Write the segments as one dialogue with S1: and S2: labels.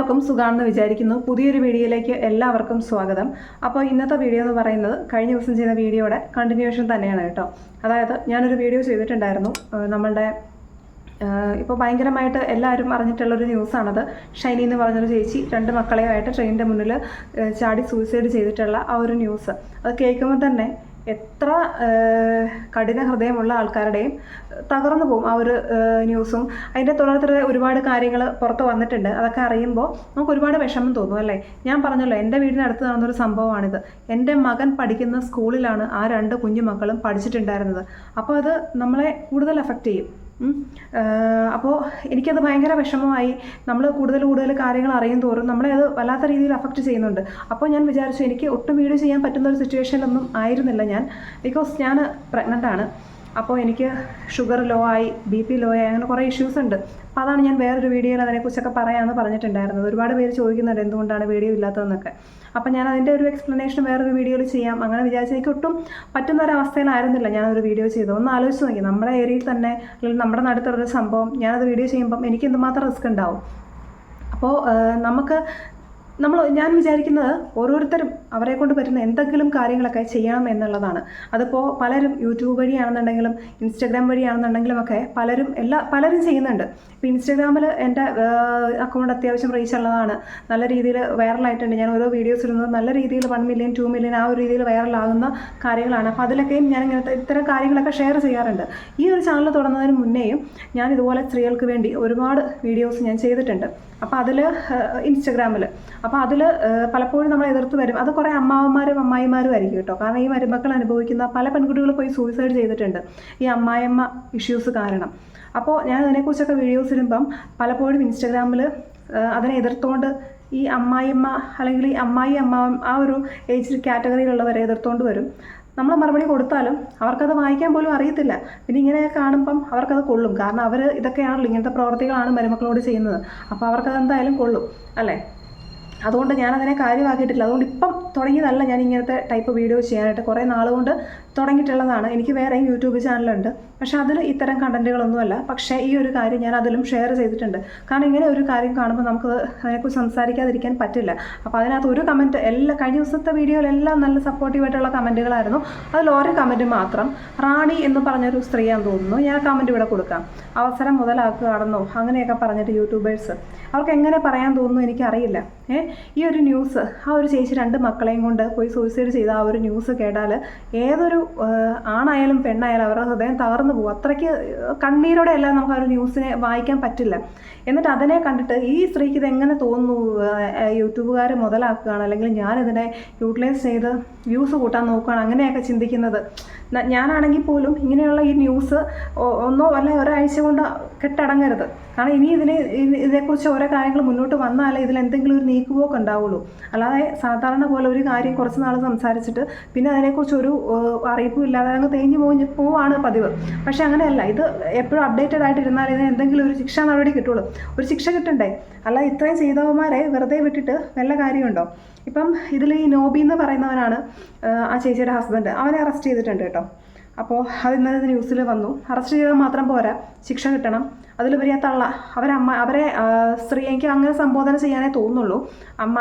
S1: എല്ലാവർക്കും സുഖാണെന്ന് വിചാരിക്കുന്നു. പുതിയൊരു വീഡിയോയിലേക്ക് എല്ലാവർക്കും സ്വാഗതം. അപ്പോൾ ഇന്നത്തെ വീഡിയോ എന്ന് പറയുന്നത് കഴിഞ്ഞ ദിവസം ചെയ്ത വീഡിയോയുടെ കണ്ടിന്യൂഷൻ തന്നെയാണ് കേട്ടോ. അതായത് ഞാനൊരു വീഡിയോ ചെയ്തിട്ടുണ്ടായിരുന്നു. നമ്മളുടെ ഇപ്പോൾ ഭയങ്കരമായിട്ട് എല്ലാവരും അറിഞ്ഞിട്ടുള്ളൊരു ന്യൂസാണത്. ഷൈനി എന്ന് പറഞ്ഞൊരു ചേച്ചി 2 മക്കളെയായിട്ട് ട്രെയിനിൻ്റെ മുന്നിൽ ചാടി സൂയിസൈഡ് ചെയ്തിട്ടുള്ള ആ ഒരു ന്യൂസ്. അത് കേൾക്കുമ്പോൾ തന്നെ എത്ര കഠിന ഹൃദയമുള്ള ആൾക്കാരുടെയും തകർന്നു പോകും ആ ഒരു ന്യൂസും. അതിൻ്റെ തുടർന്ന് ഒരുപാട് കാര്യങ്ങൾ പുറത്ത് വന്നിട്ടുണ്ട്. അതൊക്കെ അറിയുമ്പോൾ നമുക്ക് ഒരുപാട് വിഷമം തോന്നും അല്ലേ. ഞാൻ പറഞ്ഞല്ലോ, എൻ്റെ വീടിനടുത്ത് നടന്നൊരു സംഭവമാണിത്. എൻ്റെ മകൻ പഠിക്കുന്ന സ്കൂളിലാണ് ആ 2 കുഞ്ഞു മക്കളും പഠിച്ചിട്ടുണ്ടായിരുന്നത്. അപ്പോൾ അത് നമ്മളെ കൂടുതൽ എഫക്റ്റ് ചെയ്യും. അപ്പോൾ എനിക്കത് ഭയങ്കര വിഷമമായി. നമ്മൾ കൂടുതൽ കാര്യങ്ങൾ അറിയും തോറും നമ്മളെ അത് വല്ലാത്ത രീതിയിൽ അഫക്റ്റ് ചെയ്യുന്നുണ്ട്. അപ്പോൾ ഞാൻ വിചാരിച്ചു, എനിക്ക് ഒട്ടും വീഡിയോ ചെയ്യാൻ പറ്റുന്ന ഒരു സിറ്റുവേഷനിലൊന്നും ആയിരുന്നില്ല ഞാൻ. ബിക്കോസ് ഞാൻ പ്രഗ്നൻ്റ് ആണ്. അപ്പോൾ എനിക്ക് ഷുഗർ ലോ ആയി, BP ലോ ആയി, അങ്ങനെ കുറേ ഇഷ്യൂസ് ഉണ്ട്. അപ്പോൾ അതാണ് ഞാൻ വേറൊരു വീഡിയോയിൽ അതിനെക്കുറിച്ചൊക്കെ പറയാമെന്ന് പറഞ്ഞിട്ടുണ്ടായിരുന്നത്. ഒരുപാട് പേര് ചോദിക്കുന്നുണ്ട് എന്തുകൊണ്ടാണ് വീഡിയോ ഇല്ലാത്തതെന്നൊക്കെ. അപ്പോൾ ഞാൻ അതിൻ്റെ ഒരു എക്സ്പ്ലനേഷൻ വേറൊരു വീഡിയോയിൽ ചെയ്യാം അങ്ങനെ വിചാരിച്ച് എനിക്ക് ഒട്ടും പറ്റുന്ന ഒരവസ്ഥയിലായിരുന്നില്ല ഞാനൊരു വീഡിയോ ചെയ്തത്. ഒന്ന് ആലോചിച്ച് നോക്കി, നമ്മുടെ ഏരിയയിൽ തന്നെ അല്ലെങ്കിൽ നമ്മുടെ നാട്ടിലൊരു സംഭവം ഞാനത് വീഡിയോ ചെയ്യുമ്പം എനിക്ക് എന്തുമാത്രം റിസ്ക് ഉണ്ടാവും. അപ്പോൾ ഞാൻ വിചാരിക്കുന്നത് ഓരോരുത്തരും അവരെ കൊണ്ട് പറ്റുന്ന എന്തെങ്കിലും കാര്യങ്ങളൊക്കെ ചെയ്യണം എന്നുള്ളതാണ്. അതിപ്പോൾ പലരും യൂട്യൂബ് വഴിയാണെന്നുണ്ടെങ്കിലും ഇൻസ്റ്റഗ്രാം വഴിയാണെന്നുണ്ടെങ്കിലും ഒക്കെ പലരും ചെയ്യുന്നുണ്ട്. ഇപ്പോൾ ഇൻസ്റ്റഗ്രാമിൽ എൻ്റെ അക്കൗണ്ട് അത്യാവശ്യം റീച്ച് ഉള്ളതാണ്, നല്ല രീതിയിൽ വൈറലായിട്ടുണ്ട്. ഞാൻ ഓരോ വീഡിയോസ് ഇടുന്നത് നല്ല രീതിയിൽ 1 മില്യൺ 2 മില്യൺ ആ ഒരു രീതിയിൽ വൈറലാകുന്ന കാര്യങ്ങളാണ്. അപ്പോൾ അതിലൊക്കെയും ഞാൻ ഇത്തരം കാര്യങ്ങളൊക്കെ ഷെയർ ചെയ്യാറുണ്ട്. ഈ ഒരു ചാനൽ തുടങ്ങുന്നതിന് മുന്നേയും ഞാൻ ഇതുപോലെ സ്ത്രീകൾക്ക് വേണ്ടി ഒരുപാട് വീഡിയോസ് ഞാൻ ചെയ്തിട്ടുണ്ട്. അപ്പോൾ അതിൽ ഇൻസ്റ്റഗ്രാമിൽ അതിൽ പലപ്പോഴും നമ്മൾ എതിർത്ത് വരും. അത് കുറേ അമ്മാവന്മാരും അമ്മായിമാരും ആയിരിക്കും കേട്ടോ. കാരണം ഈ മരുമക്കൾ അനുഭവിക്കുന്ന പല പെൺകുട്ടികൾ പോയി സൂയിസൈഡ് ചെയ്തിട്ടുണ്ട് ഈ അമ്മായിയമ്മ ഇഷ്യൂസ് കാരണം. അപ്പോൾ ഞാൻ അതിനെക്കുറിച്ചൊക്കെ വീഡിയോസ് ഇടുമ്പം പലപ്പോഴും ഇൻസ്റ്റഗ്രാമിൽ അതിനെ എതിർത്തുകൊണ്ട് ഈ അമ്മായിയമ്മ അല്ലെങ്കിൽ ഈ അമ്മാവൻ ആ ഒരു ഏജ് കാറ്റഗറിയിലുള്ളവരെ എതിർത്തുകൊണ്ട് വരും. നമ്മൾ മറുപടി കൊടുത്താലും അവർക്കത് വായിക്കാൻ പോലും അറിയത്തില്ല. പിന്നെ ഇങ്ങനെ കാണുമ്പം അവർക്കത് കൊള്ളും. കാരണം അവർ ഇതൊക്കെയാണല്ലോ, ഇങ്ങനത്തെ പ്രവർത്തികളാണ് മരുമക്കളോട് ചെയ്യുന്നത്. അപ്പോൾ അവർക്കത് എന്തായാലും കൊള്ളും അല്ലേ. അതുകൊണ്ട് ഞാനതിനെ കാര്യമാക്കിയിട്ടില്ല. അതുകൊണ്ട് ഇപ്പം തുടങ്ങിയതല്ല ഞാൻ ഇങ്ങനത്തെ ടൈപ്പ് വീഡിയോ ചെയ്യാനായിട്ട്. കുറേ നാളുകൊണ്ട് തുടങ്ങിയിട്ടുള്ളതാണ്. എനിക്ക് വേറെയും യൂട്യൂബ് ചാനലുണ്ട്, പക്ഷേ അതിൽ ഇത്തരം കണ്ടൻറ്റുകളൊന്നുമല്ല. പക്ഷേ ഈ ഒരു കാര്യം ഞാൻ അതിലും ഷെയർ ചെയ്തിട്ടുണ്ട്. കാരണം ഇങ്ങനെ ഒരു കാര്യം കാണുമ്പോൾ നമുക്ക് അതിനെക്കുറിച്ച് സംസാരിക്കാതിരിക്കാൻ പറ്റില്ല. അപ്പോൾ അതിനകത്ത് ഒരു കമൻറ്റ് കഴിഞ്ഞ ദിവസത്തെ വീഡിയോയിലെല്ലാം നല്ല സപ്പോർട്ടീവായിട്ടുള്ള കമൻറ്റുകളായിരുന്നു. അതിൽ ഒരു കമൻറ്റ് മാത്രം, റാണി എന്ന് പറഞ്ഞൊരു സ്ത്രീയാണെന്ന് തോന്നുന്നു, ഞാൻ കമൻറ്റ് ഇവിടെ കൊടുക്കാം. അവസരം മുതലാക്കുകയാണെന്നോ അങ്ങനെയൊക്കെ പറഞ്ഞിട്ട് യൂട്യൂബേഴ്സ്, അവർക്ക് എങ്ങനെ പറയാൻ തോന്നുന്നു എനിക്കറിയില്ല. ഈ ഒരു ന്യൂസ്, ആ ഒരു ചേച്ചി 2 മക്കളെയും കൊണ്ട് പോയി സൂയിസൈഡ് ചെയ്ത ആ ഒരു ന്യൂസ് കേട്ടാൽ ഏതൊരു ആണായാലും പെണ്ണായാലും അവരുടെ ഹൃദയം തകർന്നു പോകും. അത്രയ്ക്ക് കണ്ണീരോടെ അല്ല നമുക്ക് ആ ഒരു ന്യൂസിനെ വായിക്കാൻ പറ്റില്ല. എന്നിട്ട് അതിനെ കണ്ടിട്ട് ഈ സ്ത്രീക്ക് ഇതെങ്ങനെ തോന്നുന്നു, യൂട്യൂബുകാർ മുതലാക്കുകയാണ് അല്ലെങ്കിൽ ഞാനിതിനെ യൂട്ടിലൈസ് ചെയ്ത് വ്യൂസ് കൂട്ടാൻ നോക്കുകയാണ്, അങ്ങനെയൊക്കെ ചിന്തിക്കുന്നത്. ഞാനാണെങ്കിൽ പോലും ഇങ്ങനെയുള്ള ഈ ന്യൂസ് ഒന്നോ അല്ല ഒരാഴ്ച കൊണ്ട് കെട്ടടങ്ങരുത്. കാരണം ഇനി ഇതേക്കുറിച്ച് ഓരോ കാര്യങ്ങൾ മുന്നോട്ട് വന്നാലേ ഇതിലെന്തെങ്കിലും ഒരു നീക്കുപോക്ക് ഉണ്ടാവുള്ളൂ. അല്ലാതെ സാധാരണ പോലെ ഒരു കാര്യം കുറച്ച് നാൾ സംസാരിച്ചിട്ട് പിന്നെ അതിനെക്കുറിച്ച് ഒരു അറിയിപ്പും ഇല്ലാതെ അങ്ങ് തേഞ്ഞു പോവാണ് പതിവ്. പക്ഷേ അങ്ങനെയല്ല. ഇത് എപ്പോഴും അപ്ഡേറ്റഡ് ആയിട്ടിരുന്നാൽ ഇതിന് എന്തെങ്കിലും ഒരു ശിക്ഷാ നടപടി കിട്ടുള്ളൂ. ഒരു ശിക്ഷ കിട്ടണ്ടേ. അല്ല ഇത്രയും ചെയ്തവന്മാരെ വെറുതെ വിട്ടിട്ട് വല്ല കാര്യമുണ്ടോ? ഇപ്പം ഇതിൽ ഈ നോബി എന്ന് പറയുന്നവനാണ് ആ ചേച്ചിയുടെ ഹസ്ബൻഡ്. അവനെ അറസ്റ്റ് ചെയ്തിട്ടുണ്ട് കേട്ടോ. അപ്പോൾ അത് ഇന്നത്തെ ന്യൂസിൽ വന്നു. അറസ്റ്റ് ചെയ്താൽ മാത്രം പോരാ, ശിക്ഷ കിട്ടണം. അതിലുപരി ആ തള്ള അവരെ സ്ത്രീ, എനിക്ക് അങ്ങനെ സംബോധന ചെയ്യാനേ തോന്നുള്ളൂ.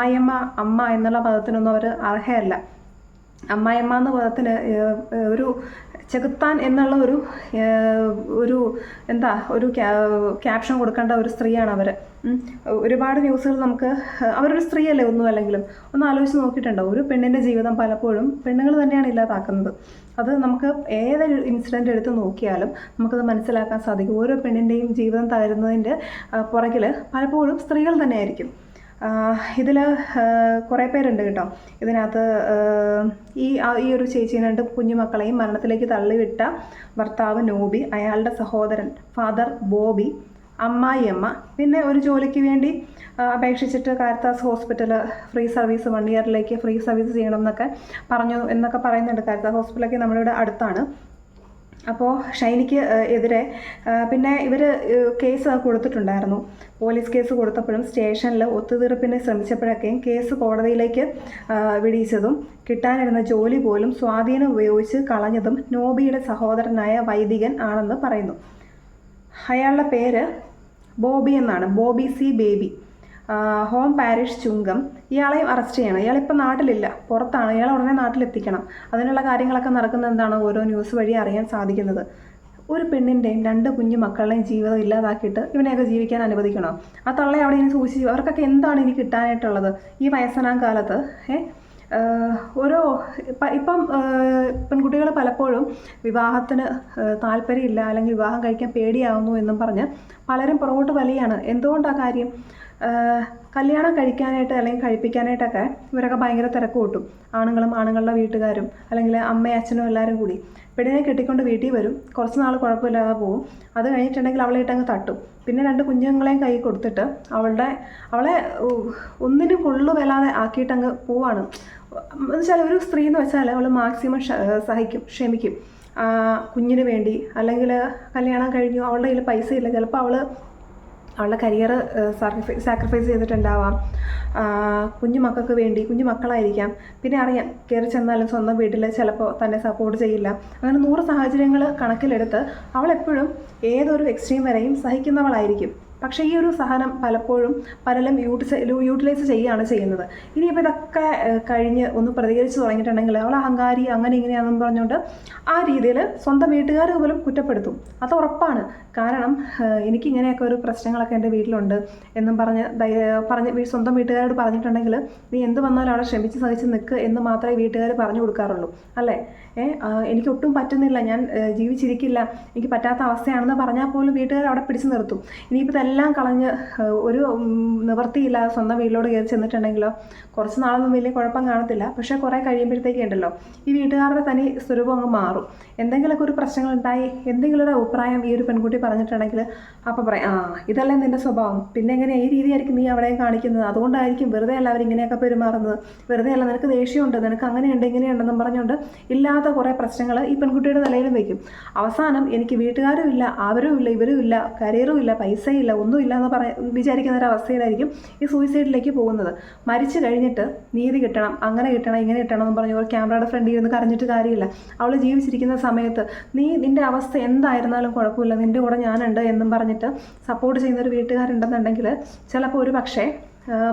S1: അമ്മ എന്നുള്ള പദത്തിനൊന്നും അവർ അർഹയല്ല. അമ്മായിയമ്മ എന്ന പദത്തിന് ഒരു ചെകുത്താൻ എന്നുള്ള ഒരു ക്യാപ്ഷൻ കൊടുക്കേണ്ട ഒരു സ്ത്രീയാണ് അവർ. ഒരുപാട് ന്യൂസുകൾ നമുക്ക്, അവരൊരു സ്ത്രീയല്ലേ ഒന്നും അല്ലെങ്കിലും, ഒന്ന് ആലോചിച്ച് നോക്കിയിട്ടുണ്ടോ? ഒരു പെണ്ണിൻ്റെ ജീവിതം പലപ്പോഴും പെണ്ണുങ്ങൾ തന്നെയാണ് ഇല്ലാതാക്കുന്നത്. അത് നമുക്ക് ഏതൊരു ഇൻസിഡൻറ്റ് എടുത്ത് നോക്കിയാലും നമുക്കത് മനസ്സിലാക്കാൻ സാധിക്കും. ഓരോ പെണ്ണിൻ്റെയും ജീവിതം തകരുന്നതിൻ്റെ പുറകിൽ പലപ്പോഴും സ്ത്രീകൾ തന്നെയായിരിക്കും. ഇതിൽ കുറേ പേരുണ്ട് കേട്ടോ. ഇതിനകത്ത് ഈ ഒരു ചേച്ചി 2 കുഞ്ഞുമക്കളെയും മരണത്തിലേക്ക് തള്ളിവിട്ട ഭർത്താവ് നോബി, അയാളുടെ സഹോദരൻ ഫാദർ ബോബി, അമ്മായിയമ്മ, പിന്നെ ഒരു ജോലിക്ക് വേണ്ടി അപേക്ഷിച്ചിട്ട് കാരിത്താസ് ഹോസ്പിറ്റൽ ഫ്രീ സർവീസ് 1 ഇയറിലേക്ക് ഫ്രീ സർവീസ് ചെയ്യണം എന്നൊക്കെ പറയുന്നുണ്ട്. കാരിത്താസ് ഹോസ്പിറ്റലൊക്കെ നമ്മുടെ ഇവിടെ അടുത്താണ്. അപ്പോൾ ഷൈനിക്ക് എതിരെ പിന്നെ ഇവർ കേസ് കൊടുത്തിട്ടുണ്ടായിരുന്നു. പോലീസ് കേസ് കൊടുത്തപ്പോഴും സ്റ്റേഷനിൽ ഒത്തുതീർപ്പിന് ശ്രമിച്ചപ്പോഴൊക്കെയും കേസ് കോടതിയിലേക്ക് വിടിയിച്ചതും കിട്ടാനിരുന്ന ജോലി പോലും സ്വാധീനം ഉപയോഗിച്ച് കളഞ്ഞതും നോബിയുടെ സഹോദരനായ വൈദികൻ ആണെന്ന് പറയുന്നു. അയാളുടെ പേര് ബോബി എന്നാണ്, Bobby C Baby. Home parish Chungam. ഇയാളെയും അറസ്റ്റ് ചെയ്യണം. ഇയാളിപ്പോൾ നാട്ടിലില്ല, പുറത്താണ്. ഇയാളെ ഉടനെ നാട്ടിലെത്തിക്കണം. അതിനുള്ള കാര്യങ്ങളൊക്കെ നടക്കുന്നത് എന്താണ് ഓരോ ന്യൂസ് വഴി അറിയാൻ സാധിക്കുന്നത്. ഒരു പെണ്ണിൻ്റെയും 2 കുഞ്ഞു മക്കളുടെയും ജീവിതം ഇല്ലാതാക്കിയിട്ട് ഇവനെയൊക്കെ ജീവിക്കാൻ അനുവദിക്കണോ? ആ തള്ളെ അവിടെ ഇനി സൂക്ഷിച്ച് അവർക്കൊക്കെ എന്താണ് ഇനി കിട്ടാനായിട്ടുള്ളത് ഈ വയസ്സനാം കാലത്ത്? ഓരോ ഇപ്പം പെൺകുട്ടികൾ പലപ്പോഴും വിവാഹത്തിന് താല്പര്യമില്ല, അല്ലെങ്കിൽ വിവാഹം കഴിക്കാൻ പേടിയാവുന്നു എന്നും പറഞ്ഞ് പലരും പുറകോട്ട് വലിയാണ്. എന്തുകൊണ്ടാണ് കാര്യം? കല്യാണം കഴിക്കാനായിട്ട് അല്ലെങ്കിൽ കഴിപ്പിക്കാനായിട്ടൊക്കെ ഇവരൊക്കെ ഭയങ്കര തിരക്ക് കൂട്ടും. ആണുങ്ങളുടെ വീട്ടുകാരും അല്ലെങ്കിൽ അമ്മയും അച്ഛനും എല്ലാവരും കൂടി പെണ്ണിനെ കെട്ടിക്കൊണ്ട് വീട്ടിൽ വരും. കുറച്ച് നാൾ കുഴപ്പമില്ലാതെ പോവും. അത് കഴിഞ്ഞിട്ടുണ്ടെങ്കിൽ അവളെ ഇട്ടങ്ങ് തട്ടും. പിന്നെ 2 കുഞ്ഞുങ്ങളെയും കൈ കൊടുത്തിട്ട് അവളെ ഒന്നിനും കൊള്ളുവല്ലാതെ ആക്കിയിട്ടങ്ങ് പോവാണ്. എന്നുവെച്ചാൽ ഒരു സ്ത്രീ എന്ന് വെച്ചാൽ അവൾ മാക്സിമം സഹിക്കും, ക്ഷമിക്കും കുഞ്ഞിന് വേണ്ടി. അല്ലെങ്കിൽ കല്യാണം കഴിഞ്ഞു, അവളുടെ കയ്യിൽ പൈസ ഇല്ല, ചിലപ്പോൾ അവളുടെ കരിയർ സാക്രിഫൈസ് ചെയ്തിട്ടുണ്ടാവാം കുഞ്ഞു മക്കൾക്ക് വേണ്ടി. കുഞ്ഞു മക്കളായിരിക്കാം. പിന്നെ അറിയാം, കയറി ചെന്നാലും സ്വന്തം വീട്ടിൽ ചിലപ്പോൾ തന്നെ സപ്പോർട്ട് ചെയ്യില്ല. അങ്ങനെ 100 സാഹചര്യങ്ങൾ കണക്കിലെടുത്ത് അവളെപ്പോഴും ഏതൊരു എക്സ്ട്രീം വരെയും സഹിക്കുന്നവളായിരിക്കും. പക്ഷേ ഈ ഒരു സഹനം പലപ്പോഴും പലരും യൂട്ടിലൈസ് ചെയ്യുകയാണ് ചെയ്യുന്നത്. ഇനിയിപ്പോൾ ഇതൊക്കെ കഴിഞ്ഞ് ഒന്ന് പ്രതികരിച്ച് തുടങ്ങിയിട്ടുണ്ടെങ്കിൽ അവൾ അഹങ്കാരി അങ്ങനെ ഇങ്ങനെയാണെന്ന് പറഞ്ഞുകൊണ്ട് ആ രീതിയിൽ സ്വന്തം വീട്ടുകാർ പോലും കുറ്റപ്പെടുത്തും. അത് ഉറപ്പാണ്. കാരണം എനിക്കിങ്ങനെയൊക്കെ ഒരു പ്രശ്നങ്ങളൊക്കെ എൻ്റെ വീട്ടിലുണ്ട് എന്നും പറഞ്ഞ് സ്വന്തം വീട്ടുകാരോട് പറഞ്ഞിട്ടുണ്ടെങ്കിൽ നീ എന്ത് വന്നാലും അവിടെ ക്ഷമിച്ച് സഹിച്ച് നിൽക്ക് എന്ന് മാത്രമേ വീട്ടുകാർ പറഞ്ഞു കൊടുക്കാറുള്ളൂ, അല്ലേ? എനിക്കൊട്ടും പറ്റുന്നില്ല, ഞാൻ ജീവിച്ചിരിക്കില്ല, എനിക്ക് പറ്റാത്ത അവസ്ഥയാണെന്ന് പറഞ്ഞാൽ പോലും വീട്ടുകാർ അവിടെ പിടിച്ചു നിർത്തും. ഇനിയിപ്പോൾ ഇതെല്ലാം കളഞ്ഞ് ഒരു നിവൃത്തിയില്ലാതെ സ്വന്തം വീട്ടിലോട് കയറി ചെന്നിട്ടുണ്ടെങ്കിലോ കുറച്ച് നാളൊന്നും വലിയ കുഴപ്പം കാണത്തില്ല. പക്ഷേ കുറേ കഴിയുമ്പോഴത്തേക്ക് ഉണ്ടല്ലോ ഈ വീട്ടുകാരുടെ തനി സ്വരൂപം അങ്ങ് മാറും. എന്തെങ്കിലുമൊക്കെ ഒരു പ്രശ്നങ്ങളുണ്ടായി എന്തെങ്കിലും ഒരു അഭിപ്രായം ഈ ഒരു പെൺകുട്ടി പറഞ്ഞിട്ടുണ്ടെങ്കിൽ അപ്പോൾ പറയാം, ഇതല്ലേ നിൻ്റെ സ്വഭാവം, പിന്നെ എങ്ങനെയാണ് ഈ രീതിയായിരിക്കും നീ അവിടെ കാണിക്കുന്നത്, അതുകൊണ്ടായിരിക്കും വെറുതെ അല്ല അവരിങ്ങനെയൊക്കെ പെരുമാറുന്നത്, വെറുതെ അല്ല നിനക്ക് ദേഷ്യമുണ്ട്, നിനക്ക് അങ്ങനെയുണ്ട് ഇങ്ങനെയുണ്ടെന്നും പറഞ്ഞുകൊണ്ട് ഇല്ലാത്ത കുറേ പ്രശ്നങ്ങൾ ഈ പെൺകുട്ടിയുടെ നിലയിലും വയ്ക്കും. അവസാനം എനിക്ക് വീട്ടുകാരും ഇല്ല, അവരും ഇല്ല, ഇവരും ഇല്ല, കരിയറും ഇല്ല, പൈസയില്ല, ഒന്നുമില്ല എന്ന് വിചാരിക്കുന്ന ഒരു അവസ്ഥയിലായിരിക്കും ഈ സൂയിസൈഡിലേക്ക് പോകുന്നത്. മരിച്ചു കഴിഞ്ഞിട്ട് നീതി കിട്ടണം, അങ്ങനെ കിട്ടണം, ഇങ്ങനെ കിട്ടണം എന്ന് പറഞ്ഞ് ക്യാമറയുടെ ഫ്രണ്ടിൽ ഇരുന്ന് കരഞ്ഞിട്ട് കാര്യമില്ല. അവൾ ജീവിച്ചിരിക്കുന്ന സമയത്ത് നിൻ്റെ അവസ്ഥ എന്തായിരുന്നാലും കുഴപ്പമില്ല, നിൻ്റെ കൂടെ ഞാനുണ്ട് എന്നും പറഞ്ഞിട്ട് സപ്പോർട്ട് ചെയ്യുന്ന ഒരു വീട്ടുകാരുണ്ടെന്നുണ്ടെങ്കിൽ ചിലപ്പോൾ ഒരു പക്ഷേ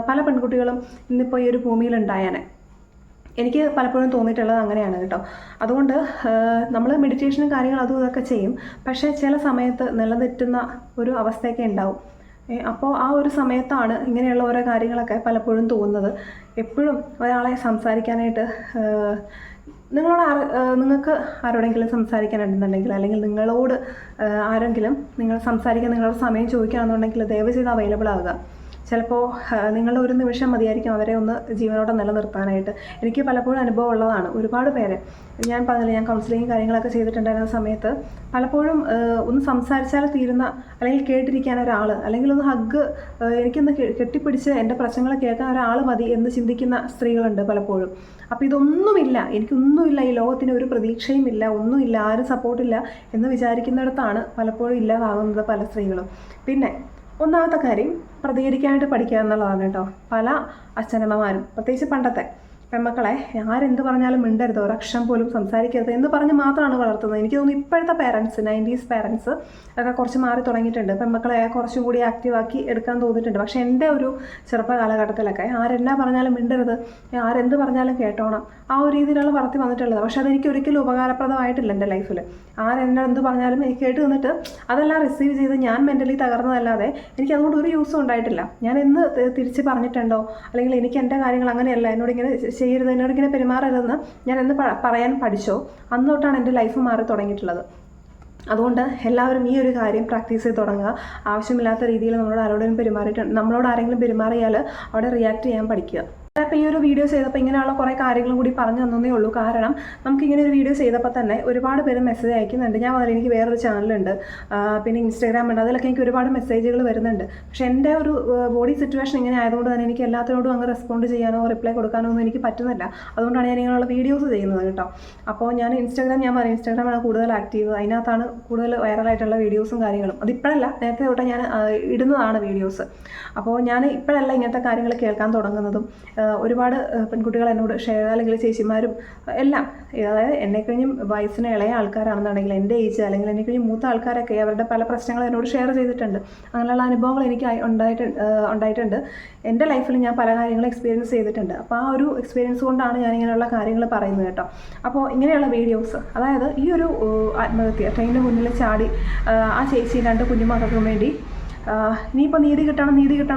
S1: പല പെൺകുട്ടികളും ഇന്നിപ്പോൾ ഈ ഒരു ഭൂമിയിലുണ്ടായാനെ. എനിക്ക് പലപ്പോഴും തോന്നിയിട്ടുള്ളത് അങ്ങനെയാണ് കേട്ടോ. അതുകൊണ്ട് നമ്മൾ മെഡിറ്റേഷനും കാര്യങ്ങളും അതും ഇതൊക്കെ ചെയ്യും. പക്ഷേ ചില സമയത്ത് നിലനിർത്തുന്ന ഒരു അവസ്ഥയൊക്കെ ഉണ്ടാവും. അപ്പോൾ ആ ഒരു സമയത്താണ് ഇങ്ങനെയുള്ള ഓരോ കാര്യങ്ങളൊക്കെ പലപ്പോഴും തോന്നുന്നത്. എപ്പോഴും ഒരാളെ സംസാരിക്കാനായിട്ട് നിങ്ങൾക്ക് ആരോടെങ്കിലും സംസാരിക്കാനുണ്ടെന്നുണ്ടെങ്കിൽ, അല്ലെങ്കിൽ നിങ്ങളോട് ആരെങ്കിലും നിങ്ങളോട് സമയം ചോദിക്കുകയാണെന്നുണ്ടെങ്കിൽ ദയവ് ചെയ്ത് അവൈലബിൾ ആവുക. ചിലപ്പോൾ നിങ്ങളുടെ ഒരു നിമിഷം മതിയായിരിക്കും അവരെ ഒന്ന് ജീവനോടെ നിലനിർത്താനായിട്ട്. എനിക്ക് പലപ്പോഴും അനുഭവം ഉള്ളതാണ്. ഒരുപാട് പേരെ ഞാൻ പറഞ്ഞില്ല, ഞാൻ കൗൺസിലിങ്ങും കാര്യങ്ങളൊക്കെ ചെയ്തിട്ടുണ്ടായിരുന്ന സമയത്ത് പലപ്പോഴും ഒന്ന് സംസാരിച്ചാൽ തീരുന്ന, അല്ലെങ്കിൽ കേട്ടിരിക്കാൻ ഒരാൾ, അല്ലെങ്കിൽ ഒന്ന് ഹഗ്, എനിക്കൊന്ന് കെട്ടിപ്പിടിച്ച് എൻ്റെ പ്രശ്നങ്ങൾ കേൾക്കാൻ ഒരാൾ മതി എന്ന് ചിന്തിക്കുന്ന സ്ത്രീകളുണ്ട് പലപ്പോഴും. അപ്പോൾ ഇതൊന്നുമില്ല, എനിക്കൊന്നുമില്ല, ഈ ലോകത്തിന് ഒരു പ്രതീക്ഷയും ഇല്ല, ഒന്നുമില്ല, ആരും സപ്പോർട്ടില്ല എന്ന് വിചാരിക്കുന്നിടത്താണ് പലപ്പോഴും ഇല്ലാതാകുന്നത് പല സ്ത്രീകളും. പിന്നെ ഒന്നാമത്തെ കാര്യം പ്രതികരിക്കാനായിട്ട് പഠിക്കുക എന്നുള്ളതാണ് കേട്ടോ. പല അച്ഛനമ്മമാരും പ്രത്യേകിച്ച് പണ്ടത്തെ പെൺമക്കളെ ആരെന്ത് പറഞ്ഞാലും മിണ്ടരുത്, ഒരക്ഷരം പോലും സംസാരിക്കരുത് എന്ന് പറഞ്ഞ് മാത്രമാണ് വളർത്തുന്നത്. എനിക്ക് തോന്നുന്നു ഇപ്പോഴത്തെ പേരൻസ്, 90s പേരൻസ് ഒക്കെ കുറച്ച് മാറി തുടങ്ങിയിട്ടുണ്ട്. പെൺമക്കളെ കുറച്ചും കൂടി ആക്റ്റീവാക്കി എടുക്കാൻ തോന്നിയിട്ടുണ്ട്. പക്ഷേ എൻ്റെ ഒരു ചെറുപ്പ കാലഘട്ടത്തിലൊക്കെ ആരെന്നാ പറഞ്ഞാലും മിണ്ടരുത്, ആരെന്ത് പറഞ്ഞാലും കേട്ടോണം, ആ ഒരു രീതിയിലുള്ള വളർത്തി വന്നിട്ടുള്ളത്. പക്ഷേ അതെനിക്ക് ഒരിക്കലും ഉപകാരപ്രദമായിട്ടില്ല എൻ്റെ ലൈഫിൽ. ആരെന്ത് പറഞ്ഞാലും എനിക്ക് കേട്ട് നിന്നിട്ട് അതെല്ലാം റിസീവ് ചെയ്ത് ഞാൻ മെൻ്റലി തകർന്നതല്ലാതെ എനിക്ക് അതുകൊണ്ട് ഒരു യൂസും ഉണ്ടായിട്ടില്ല. ഞാൻ എന്ന് തിരിച്ച് പറഞ്ഞിട്ടുണ്ടോ, അല്ലെങ്കിൽ എനിക്ക് എൻ്റെ കാര്യങ്ങൾ അങ്ങനെയല്ല, എന്നോടിങ്ങനെ ചെയ്യരുത്, എന്നോടിങ്ങനെ പെരുമാറരുതെന്ന് ഞാൻ എന്ന് പറയാൻ പഠിച്ചോ അന്ന് തൊട്ടാണ് എൻ്റെ ലൈഫ് മാറി തുടങ്ങിയിട്ടുള്ളത്. അതുകൊണ്ട് എല്ലാവരും ഈ ഒരു കാര്യം പ്രാക്ടീസ് ചെയ്ത് തുടങ്ങുക. ആവശ്യമില്ലാത്ത രീതിയിൽ നമ്മളോട് ആരെങ്കിലും പെരുമാറിയാൽ അവിടെ റിയാക്ട് ചെയ്യാൻ പഠിക്കുക. അപ്പോൾ ഈ ഒരു വീഡിയോ ചെയ്തപ്പോൾ ഇങ്ങനെയുള്ള കുറേ കാര്യങ്ങളും കൂടി പറഞ്ഞു തന്നേ ഉള്ളൂ. കാരണം നമുക്കിങ്ങനെ ഒരു വീഡിയോ ചെയ്തപ്പോൾ തന്നെ ഒരുപാട് പേര് മെസ്സേജ് അയക്കുന്നുണ്ട്. ഞാൻ പറഞ്ഞില്ല, എനിക്ക് വേറൊരു ചാനലുണ്ട്, പിന്നെ ഇൻസ്റ്റാഗ്രാം ഉണ്ട്, അതിലൊക്കെ എനിക്ക് ഒരുപാട് മെസ്സേജുകൾ വരുന്നുണ്ട്. പക്ഷേ എൻ്റെ ഒരു ബോഡി സിറ്റുവേഷൻ ഇങ്ങനെ ആയതുകൊണ്ട് തന്നെ എനിക്ക് എല്ലാത്തിനോടും അങ്ങ് റെസ്പോണ്ട് ചെയ്യാനോ റിപ്ലൈ കൊടുക്കാനോ ഒന്നും എനിക്ക് പറ്റുന്നില്ല. അതുകൊണ്ടാണ് ഞാൻ ഇങ്ങനെയുള്ള വീഡിയോസ് ചെയ്യുന്നത് കേട്ടോ. അപ്പോൾ ഞാൻ ഇൻസ്റ്റാഗ്രാമാണ് കൂടുതൽ ആക്റ്റീവ്, അതിനകത്താണ് കൂടുതൽ വൈറലായിട്ടുള്ള വീഡിയോസും കാര്യങ്ങളും. അതിപ്പോഴല്ല, നേരത്തെ തൊട്ട് ഞാൻ ഇടുന്നതാണ് വീഡിയോസ്. അപ്പോൾ ഞാൻ ഇപ്പോഴല്ല ഇങ്ങനത്തെ കാര്യങ്ങൾ കേൾക്കാൻ തുടങ്ങുന്നതും ഒരുപാട് പെൺകുട്ടികൾ എന്നോട് ഷെയർ, അല്ലെങ്കിൽ ചേച്ചിമാരും എല്ലാം, അതായത് എന്നെക്കഴിഞ്ഞും വയസ്സിന് ഇളയ ആൾക്കാരാണെന്നുണ്ടെങ്കിൽ, എൻ്റെ ഏജ് അല്ലെങ്കിൽ എന്നെക്കഴിഞ്ഞും മൂത്ത ആൾക്കാരൊക്കെ അവരുടെ പല പ്രശ്നങ്ങൾ എന്നോട് ഷെയർ ചെയ്തിട്ടുണ്ട്. അങ്ങനെയുള്ള അനുഭവങ്ങൾ എനിക്ക് ഉണ്ടായിട്ടുണ്ട്. എൻ്റെ ലൈഫിൽ ഞാൻ പല കാര്യങ്ങളും എക്സ്പീരിയൻസ് ചെയ്തിട്ടുണ്ട്. അപ്പോൾ ആ ഒരു എക്സ്പീരിയൻസ് കൊണ്ടാണ് ഞാൻ ഇങ്ങനെയുള്ള കാര്യങ്ങൾ പറയുന്നത് കേട്ടോ. അപ്പോൾ ഇങ്ങനെയുള്ള വീഡിയോസ്, അതായത് ഈ ഒരു ആത്മഹത്യ, ട്രെയിനിന് മുന്നിൽ ചാടി ആ ചേച്ചി 2 കുഞ്ഞുമക്കൾക്കും വേണ്ടി ഇനിയിപ്പോൾ നീതി കിട്ടണം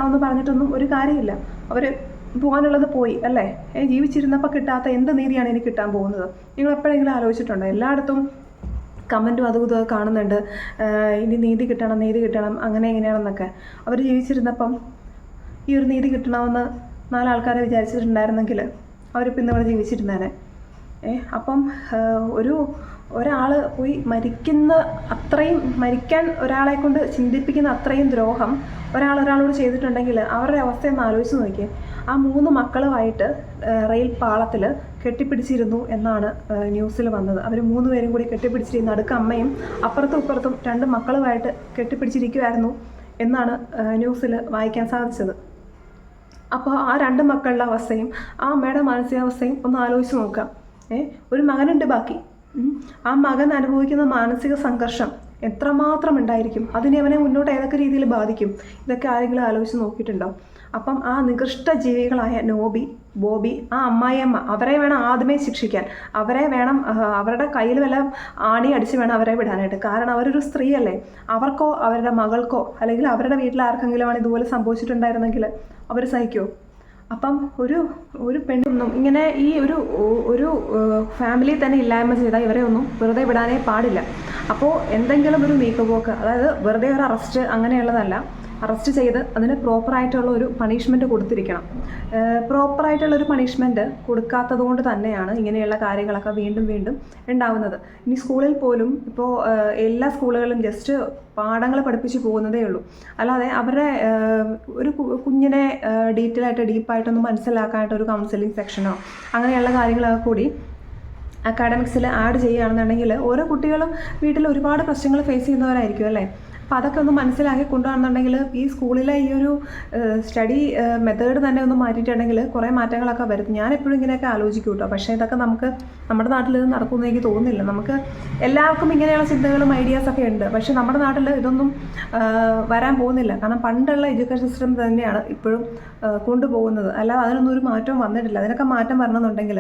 S1: എന്ന് പറഞ്ഞിട്ടൊന്നും ഒരു കാര്യമില്ല. അവർ പോകാനുള്ളത് പോയി അല്ലേ. ജീവിച്ചിരുന്നപ്പോൾ കിട്ടാത്ത എന്ത് നീതിയാണ് എനിക്ക് കിട്ടാൻ പോകുന്നത്? നിങ്ങൾ എപ്പോഴെങ്കിലും ആലോചിച്ചിട്ടുണ്ടോ? എല്ലായിടത്തും കമൻറ്റും അതും ഇതൊക്കെ കാണുന്നുണ്ട്, ഇനി നീതി കിട്ടണം അങ്ങനെ എങ്ങനെയാണെന്നൊക്കെ. അവർ ജീവിച്ചിരുന്നപ്പം ഈ ഒരു നീതി കിട്ടണമെന്ന് 4 ആൾക്കാരെ വിചാരിച്ചിട്ടുണ്ടായിരുന്നെങ്കിൽ അവരിപ്പോൾ ഇന്നിവിടെ ജീവിച്ചിരുന്നേനെ. അപ്പം ഒരാൾ പോയി മരിക്കാൻ ഒരാളെ കൊണ്ട് ചിന്തിപ്പിക്കുന്ന അത്രയും ദ്രോഹം ഒരാളോട് ചെയ്തിട്ടുണ്ടെങ്കിൽ അവരുടെ അവസ്ഥയൊന്ന് ആലോചിച്ച് നോക്കിയേ. ആ 3 മക്കളുമായിട്ട് റെയിൽ പാളത്തിൽ കെട്ടിപ്പിടിച്ചിരുന്നു എന്നാണ് ന്യൂസിൽ വന്നത്. അവർ 3 പേരും കൂടി കെട്ടിപ്പിടിച്ചിരുന്നു, നടുക്ക് അമ്മയും അപ്പുറത്തും ഇപ്പുറത്തും 2 മക്കളുമായിട്ട് കെട്ടിപ്പിടിച്ചിരിക്കുമായിരുന്നു എന്നാണ് ന്യൂസിൽ വായിക്കാൻ സാധിച്ചത്. അപ്പോൾ ആ 2 മക്കളുടെ അവസ്ഥയും ആ അമ്മയുടെ മാനസികാവസ്ഥയും ഒന്ന് ആലോചിച്ച് നോക്കാം. ഒരു മകനുണ്ട് ബാക്കി. ആ മകൻ അനുഭവിക്കുന്ന മാനസിക സംഘർഷം എത്രമാത്രം ഉണ്ടായിരിക്കും, അതിനെ അവനെ മുന്നോട്ട് ഏതൊക്കെ രീതിയിൽ ബാധിക്കും, ഇതൊക്കെ ആരെങ്കിലും ആലോചിച്ച് നോക്കിയിട്ടുണ്ടോ? അപ്പം ആ നികൃഷ്ട ജീവികളായ നോബി, ബോബി, ആ അമ്മായിയമ്മ, അവരെ വേണം ആദ്യമേ ശിക്ഷിക്കാൻ. അവരെ വേണം, അവരുടെ കയ്യിൽ വല്ല ആണി അടിച്ച് വേണം അവരെ വിടാനായിട്ട്. കാരണം അവരൊരു സ്ത്രീയല്ലേ. അവർക്കോ അവരുടെ മകൾക്കോ അല്ലെങ്കിൽ അവരുടെ വീട്ടിൽ ആർക്കെങ്കിലുമാണ് ഇതുപോലെ സംഭവിച്ചിട്ടുണ്ടായിരുന്നെങ്കിൽ അവർ സഹിക്കുമോ? അപ്പം ഒരു പെണ്ണൊന്നും ഇങ്ങനെ ഈ ഒരു ഫാമിലി തന്നെ ഇല്ലായ്മ ചെയ്താൽ ഇവരെ ഒന്നും വെറുതെ വിടാനേ പാടില്ല. അപ്പോൾ എന്തെങ്കിലും ഒരു നീക്കുപോക്ക്, അതായത് വെറുതെ ഒരു അറസ്റ്റ് അങ്ങനെയുള്ളതല്ല, അറസ്റ്റ് ചെയ്ത് അതിന് പ്രോപ്പറായിട്ടുള്ള ഒരു പണിഷ്മെൻറ്റ് കൊടുത്തിരിക്കണം. പ്രോപ്പറായിട്ടുള്ളൊരു പണിഷ്മെൻറ്റ് കൊടുക്കാത്തത് കൊണ്ട് തന്നെയാണ് ഇങ്ങനെയുള്ള കാര്യങ്ങളൊക്കെ വീണ്ടും ഉണ്ടാവുന്നത്. ഇനി സ്കൂളിൽ പോലും ഇപ്പോൾ എല്ലാ സ്കൂളുകളിലും ജസ്റ്റ് പാഠങ്ങൾ പഠിപ്പിച്ച് പോകുന്നതേ ഉള്ളൂ. അല്ലാതെ അവരുടെ ഒരു കുഞ്ഞിനെ ഡീപ്പായിട്ടൊന്ന് മനസ്സിലാക്കാനായിട്ട് ഒരു കൗൺസിലിംഗ് സെക്ഷനോ അങ്ങനെയുള്ള കാര്യങ്ങളൊക്കെ കൂടി അക്കാഡമിക്സിൽ ആഡ് ചെയ്യുകയാണെന്നുണ്ടെങ്കിൽ ഓരോ കുട്ടികളും വീട്ടിൽ ഒരുപാട് പ്രശ്നങ്ങൾ ഫേസ് ചെയ്യുന്നവരായിരിക്കും അല്ലേ. അപ്പോൾ അതൊക്കെ ഒന്ന് മനസ്സിലാക്കി കൊണ്ടുപോകണമെന്നുണ്ടെങ്കിൽ ഈ സ്കൂളിലെ ഈ ഒരു സ്റ്റഡി മെത്തേഡ് തന്നെ ഒന്ന് മാറ്റിയിട്ടുണ്ടെങ്കിൽ കുറേ മാറ്റങ്ങളൊക്കെ വരും. ഞാനെപ്പോഴും ഇങ്ങനെയൊക്കെ ആലോചിക്കും കേട്ടോ. പക്ഷേ ഇതൊക്കെ നമ്മുടെ നാട്ടിൽ ഇത് നടക്കുമെന്ന് എനിക്ക് തോന്നുന്നില്ല. നമുക്ക് എല്ലാവർക്കും ഇങ്ങനെയുള്ള ചിന്തകളും ഐഡിയാസൊക്കെ ഉണ്ട്, പക്ഷേ നമ്മുടെ നാട്ടിൽ ഇതൊന്നും വരാൻ പോകുന്നില്ല. കാരണം പണ്ടുള്ള എഡ്യൂക്കേഷൻ സിസ്റ്റം തന്നെയാണ് ഇപ്പോഴും കൊണ്ടുപോകുന്നത്. അല്ലാതെ അതിനൊന്നും ഒരു മാറ്റവും വന്നിട്ടില്ല. അതിനൊക്കെ മാറ്റം വരണമെന്നുണ്ടെങ്കിൽ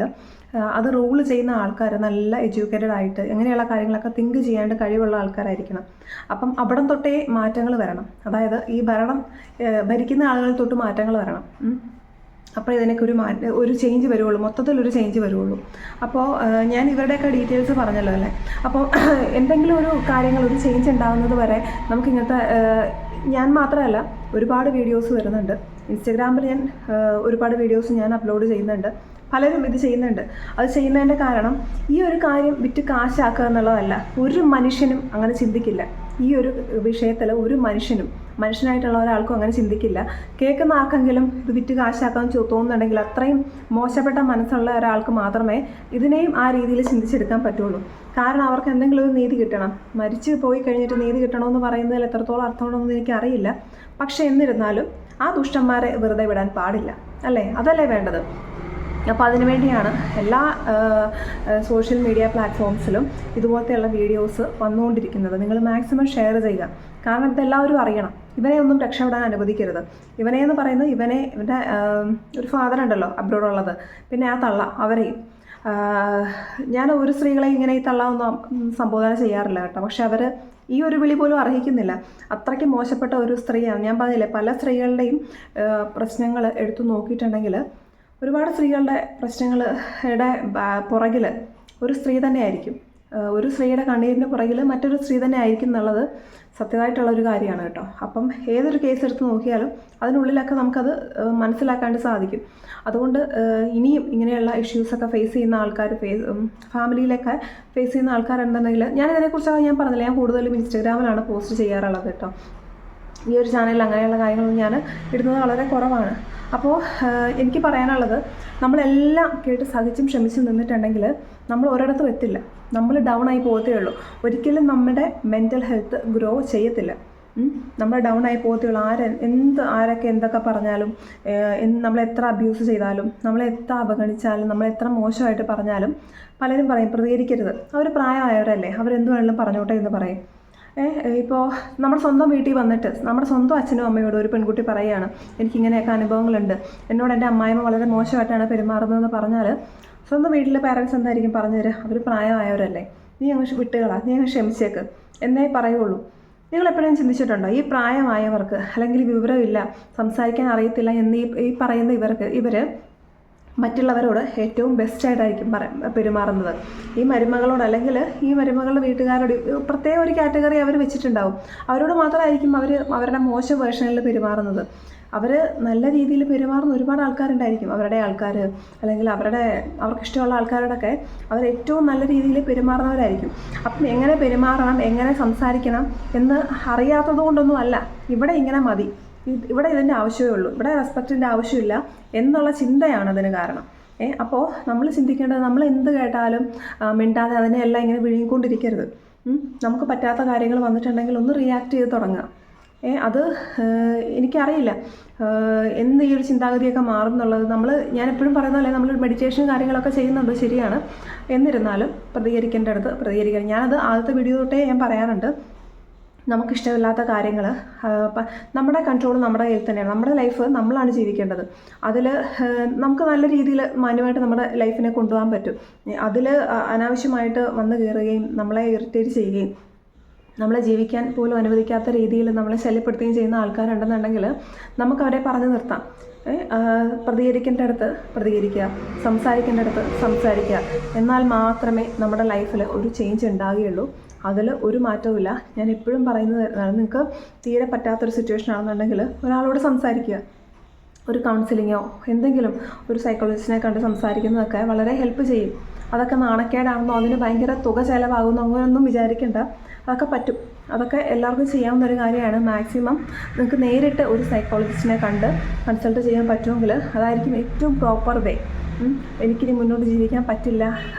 S1: അത് റൂൾ ചെയ്യുന്ന ആൾക്കാർ നല്ല എഡ്യൂക്കേറ്റഡ് ആയിട്ട് ഇങ്ങനെയുള്ള കാര്യങ്ങളൊക്കെ തിങ്ക് ചെയ്യാണ്ട് കഴിവുള്ള ആൾക്കാരായിരിക്കണം. അപ്പം അവിടം തൊട്ടേ മാറ്റങ്ങൾ വരണം. അതായത് ഈ ഭരിക്കുന്ന ആളുകൾ തൊട്ട് മാറ്റങ്ങൾ വരണം. അപ്പോൾ ഇതിനൊക്കെ ഒരു ചേഞ്ച് വരുള്ളൂ, മൊത്തത്തിലൊരു ചേഞ്ച് വരുള്ളൂ. അപ്പോൾ ഞാൻ ഇവരുടെയൊക്കെ ഡീറ്റെയിൽസ് പറഞ്ഞല്ലോ അല്ലേ. അപ്പോൾ എന്തെങ്കിലും ഒരു കാര്യങ്ങൾ ഒരു ചേഞ്ച് ഉണ്ടാകുന്നത് വരെ നമുക്കിങ്ങനത്തെ, ഞാൻ മാത്രമല്ല ഒരുപാട് വീഡിയോസ് വരുന്നുണ്ട്. ഇൻസ്റ്റഗ്രാമിൽ ഞാൻ ഒരുപാട് വീഡിയോസ് ഞാൻ അപ്ലോഡ് ചെയ്യുന്നുണ്ട്. പലരും ഇത് ചെയ്യുന്നുണ്ട്. അത് ചെയ്യുന്നതിൻ്റെ കാരണം ഈ ഒരു കാര്യം വിറ്റ് കാശാക്കുക എന്നുള്ളതല്ല. ഒരു മനുഷ്യനും അങ്ങനെ ചിന്തിക്കില്ല. ഈ ഒരു വിഷയത്തിൽ ഒരു മനുഷ്യനായിട്ടുള്ള ഒരാൾക്കും അങ്ങനെ ചിന്തിക്കില്ല. കേൾക്കുന്ന ആർക്കെങ്കിലും ഇത് വിറ്റ് കാശാക്കാൻ തോന്നുന്നുണ്ടെങ്കിൽ അത്രയും മോശപ്പെട്ട മനസ്സുള്ള ഒരാൾക്ക് മാത്രമേ ഇതിനെയും ആ രീതിയിൽ ചിന്തിച്ചെടുക്കാൻ പറ്റുള്ളൂ. കാരണം അവർക്ക് എന്തെങ്കിലും ഒരു നീതി കിട്ടണം. മരിച്ചു പോയി കഴിഞ്ഞിട്ട് നീതി കിട്ടണമെന്ന് പറയുന്നതിൽ എത്രത്തോളം അർത്ഥമാണെന്ന് എനിക്കറിയില്ല. പക്ഷേ എന്നിരുന്നാലും ആ ദുഷ്ടന്മാരെ വെറുതെ വിടാൻ പാടില്ല അല്ലേ. അതല്ലേ വേണ്ടത്. അപ്പോൾ അതിനുവേണ്ടിയാണ് എല്ലാ സോഷ്യൽ മീഡിയ പ്ലാറ്റ്ഫോംസിലും ഇതുപോലത്തെയുള്ള വീഡിയോസ് വന്നുകൊണ്ടിരിക്കുന്നത്. നിങ്ങൾ മാക്സിമം ഷെയർ ചെയ്യുക. കാരണം ഇതെല്ലാവരും അറിയണം. ഇവനെ ഒന്നും രക്ഷപ്പെടാൻ അനുവദിക്കരുത്. ഇവനെന്ന് പറയുന്നത് ഇവൻ്റെ ഒരു ഫാദർ ഉണ്ടല്ലോ അബ്രോഡുള്ളത്, പിന്നെ ആ തള്ള, അവരെയും ഞാൻ ഒരു സ്ത്രീകളെ ഇങ്ങനെ ഈ തള്ള ഒന്നും സംബോധന ചെയ്യാറില്ല കേട്ടോ. പക്ഷെ അവർ ഈ ഒരു വിളി പോലും അർഹിക്കുന്നില്ല. അത്രയ്ക്ക് മോശപ്പെട്ട ഒരു സ്ത്രീയാണ്. ഞാൻ പറഞ്ഞില്ലേ, പല സ്ത്രീകളുടെയും പ്രശ്നങ്ങൾ എടുത്തു നോക്കിയിട്ടുണ്ടെങ്കിൽ ഒരുപാട് സ്ത്രീകളുടെ പ്രശ്നങ്ങളുടെ പുറകിൽ ഒരു സ്ത്രീ തന്നെ ആയിരിക്കും. ഒരു സ്ത്രീയുടെ കണ്ണീരിൻ്റെ പുറകിൽ മറ്റൊരു സ്ത്രീ തന്നെ ആയിരിക്കും എന്നുള്ളത് സത്യമായിട്ടുള്ളൊരു കാര്യമാണ് കേട്ടോ. അപ്പം ഏതൊരു കേസ് എടുത്ത് നോക്കിയാലും അതിനുള്ളിലൊക്കെ നമുക്കത് മനസ്സിലാക്കാണ്ട് സാധിക്കും. അതുകൊണ്ട് ഇനിയും ഇങ്ങനെയുള്ള ഇഷ്യൂസൊക്കെ ഫേസ് ചെയ്യുന്ന ആൾക്കാർ, ഫാമിലിയിലൊക്കെ ഫേസ് ചെയ്യുന്ന ആൾക്കാരുണ്ടെന്നുണ്ടെങ്കിൽ, ഞാനിതിനെക്കുറിച്ചൊക്കെ ഞാൻ പറഞ്ഞില്ല, ഞാൻ കൂടുതലും ഇൻസ്റ്റാഗ്രാമിലാണ് പോസ്റ്റ് ചെയ്യാറുള്ളത് കേട്ടോ. ഈ ഒരു ചാനലിൽ അങ്ങനെയുള്ള കാര്യങ്ങളൊന്നും ഞാൻ ഇടുന്നത് വളരെ കുറവാണ്. അപ്പോൾ എനിക്ക് പറയാനുള്ളത്, നമ്മളെല്ലാം കേട്ട് സഹിച്ചും ക്ഷമിച്ചും നിന്നിട്ടുണ്ടെങ്കിൽ നമ്മൾ ഒരിടത്തും എത്തില്ല. നമ്മൾ ഡൗൺ ആയി പോകത്തേ ഉള്ളൂ. ഒരിക്കലും നമ്മുടെ മെൻ്റൽ ഹെൽത്ത് ഗ്രോ ചെയ്യത്തില്ല. നമ്മൾ ഡൗൺ ആയി പോകത്തുള്ളൂ. ആരൊക്കെ എന്തൊക്കെ പറഞ്ഞാലും, നമ്മളെത്ര അബ്യൂസ് ചെയ്താലും, നമ്മളെത്ര അവഗണിച്ചാലും, നമ്മളെത്ര മോശമായിട്ട് പറഞ്ഞാലും പലരും പറയും പ്രതികരിക്കരുത്, അവർ പ്രായമായവരല്ലേ, അവരെന്ത് വേണമെങ്കിലും പറഞ്ഞോട്ടെ എന്ന് പറയും. ഇപ്പോൾ നമ്മുടെ സ്വന്തം വീട്ടിൽ വന്നിട്ട് നമ്മുടെ സ്വന്തം അച്ഛനും അമ്മയോടും ഒരു പെൺകുട്ടി പറയുകയാണ്, എനിക്കിങ്ങനെയൊക്കെ അനുഭവങ്ങളുണ്ട്, എന്നോട് എൻ്റെ അമ്മായിമ്മ വളരെ മോശമായിട്ടാണ് പെരുമാറുന്നതെന്ന് പറഞ്ഞാൽ സ്വന്തം വീട്ടിലെ പാരൻസ് എന്തായിരിക്കും പറഞ്ഞു തരിക? അവർ പ്രായമായവരല്ലേ, നീ അങ്ങ് വിട്ടുകളാ, നീ അങ്ങ് ക്ഷമിച്ചേക്ക് എന്നേ പറയുള്ളൂ. നിങ്ങൾ എപ്പോഴും ചിന്തിച്ചിട്ടുണ്ടോ, ഈ പ്രായമായവർക്ക് അല്ലെങ്കിൽ വിവരമില്ല, സംസാരിക്കാൻ അറിയത്തില്ല എന്ന് ഈ പറയുന്ന ഇവർ മറ്റുള്ളവരോട് ഏറ്റവും ബെസ്റ്റായിട്ടായിരിക്കും പെരുമാറുന്നത്. ഈ മരുമകളോട് അല്ലെങ്കിൽ ഈ മരുമകളുടെ വീട്ടുകാരോട് പ്രത്യേക ഒരു കാറ്റഗറി അവർ വെച്ചിട്ടുണ്ടാവും. അവരോട് മാത്രമായിരിക്കും അവരുടെ മോശം വേർഷനിൽ പെരുമാറുന്നത്. അവർ നല്ല രീതിയിൽ പെരുമാറുന്ന ഒരുപാട് ആൾക്കാരുണ്ടായിരിക്കും, അവരുടെ ആൾക്കാർ അല്ലെങ്കിൽ അവർക്കിഷ്ടമുള്ള ആൾക്കാരോടൊക്കെ അവർ ഏറ്റവും നല്ല രീതിയിൽ പെരുമാറുന്നവരായിരിക്കും. അപ്പം എങ്ങനെ പെരുമാറണം, എങ്ങനെ സംസാരിക്കണം എന്ന് അറിയാത്തത് കൊണ്ടൊന്നും അല്ല, ഇവിടെ ഇങ്ങനെ മതി, ഇവിടെ ഇതിൻ്റെ ആവശ്യമേ ഉള്ളൂ, ഇവിടെ റെസ്പെക്റ്റിൻ്റെ ആവശ്യമില്ല എന്നുള്ള ചിന്തയാണ് അതിന് കാരണം. അപ്പോൾ നമ്മൾ ചിന്തിക്കേണ്ടത്, നമ്മൾ എന്ത് കേട്ടാലും മിണ്ടാതെ അതിനെല്ലാം ഇങ്ങനെ വിഴുങ്ങിക്കൊണ്ടിരിക്കരുത്. നമുക്ക് പറ്റാത്ത കാര്യങ്ങൾ വന്നിട്ടുണ്ടെങ്കിൽ ഒന്ന് റിയാക്ട് ചെയ്ത് തുടങ്ങുക. അത് എനിക്കറിയില്ല എന്ന് ഈ ഒരു ചിന്താഗതിയൊക്കെ മാറും എന്നുള്ളത്. ഞാൻ എപ്പോഴും പറയുന്നതല്ലേ, നമ്മൾ മെഡിറ്റേഷൻ കാര്യങ്ങളൊക്കെ ചെയ്യുന്നുണ്ട്, ശരിയാണ്. എന്നിരുന്നാലും പ്രതികരിക്കേണ്ടടുത്ത് പ്രതികരിക്കണം. ഞാനത് ആദ്യത്തെ വീഡിയോ തൊട്ടേ ഞാൻ പറയാറുണ്ട്. നമുക്കിഷ്ടമില്ലാത്ത കാര്യങ്ങൾ നമ്മുടെ കൺട്രോൾ നമ്മുടെ കയ്യിൽ തന്നെയാണ്. നമ്മുടെ ലൈഫ് നമ്മളാണ് ജീവിക്കേണ്ടത്. അതിൽ നമുക്ക് നല്ല രീതിയിൽ മാന്യമായിട്ട് നമ്മുടെ ലൈഫിനെ കൊണ്ടുപോകാൻ പറ്റും. അതിൽ അനാവശ്യമായിട്ട് വന്നു കയറുകയും നമ്മളെ ഇറിറ്റേറ്റ് ചെയ്യുകയും നമ്മളെ ജീവിക്കാൻ പോലും അനുവദിക്കാത്ത രീതിയിൽ നമ്മളെ ശല്യപ്പെടുത്തുകയും ചെയ്യുന്ന ആൾക്കാരുണ്ടെന്നുണ്ടെങ്കിൽ നമുക്കവരെ പറഞ്ഞു നിർത്താം. പ്രതികരിക്കേണ്ടടുത്ത് പ്രതികരിക്കുക, സംസാരിക്കേണ്ടടുത്ത് സംസാരിക്കുക. എന്നാൽ മാത്രമേ നമ്മുടെ ലൈഫിൽ ഒരു ചേഞ്ച് ഉണ്ടാകുകയുള്ളൂ. അതിൽ ഒരു മാറ്റവുമില്ല. ഞാൻ എപ്പോഴും പറയുന്നത്, നിങ്ങൾക്ക് തീരെ പറ്റാത്തൊരു സിറ്റുവേഷൻ ആണെന്നുണ്ടെങ്കിൽ ഒരാളോട് സംസാരിക്കുക. ഒരു കൗൺസിലിങ്ങോ എന്തെങ്കിലും ഒരു സൈക്കോളജിസ്റ്റിനെ കണ്ട് സംസാരിക്കുന്നതൊക്കെ വളരെ ഹെൽപ്പ് ചെയ്യും. അതൊക്കെ നാണക്കേടാണെന്നോ അതിന് ഭയങ്കര തുക ചിലവാകുന്നോ അങ്ങനെയൊന്നും വിചാരിക്കേണ്ട. അതൊക്കെ പറ്റും, അതൊക്കെ എല്ലാവർക്കും ചെയ്യാവുന്ന ഒരു കാര്യമാണ്. മാക്സിമം നിങ്ങൾക്ക് നേരിട്ട് ഒരു സൈക്കോളജിസ്റ്റിനെ കണ്ട് കൺസൾട്ട് ചെയ്യാൻ പറ്റുമെങ്കിൽ അതായിരിക്കും ഏറ്റവും പ്രോപ്പർ വേ. എനിക്കിനി മുന്നോട്ട് ജീവിക്കാൻ പറ്റില്ല,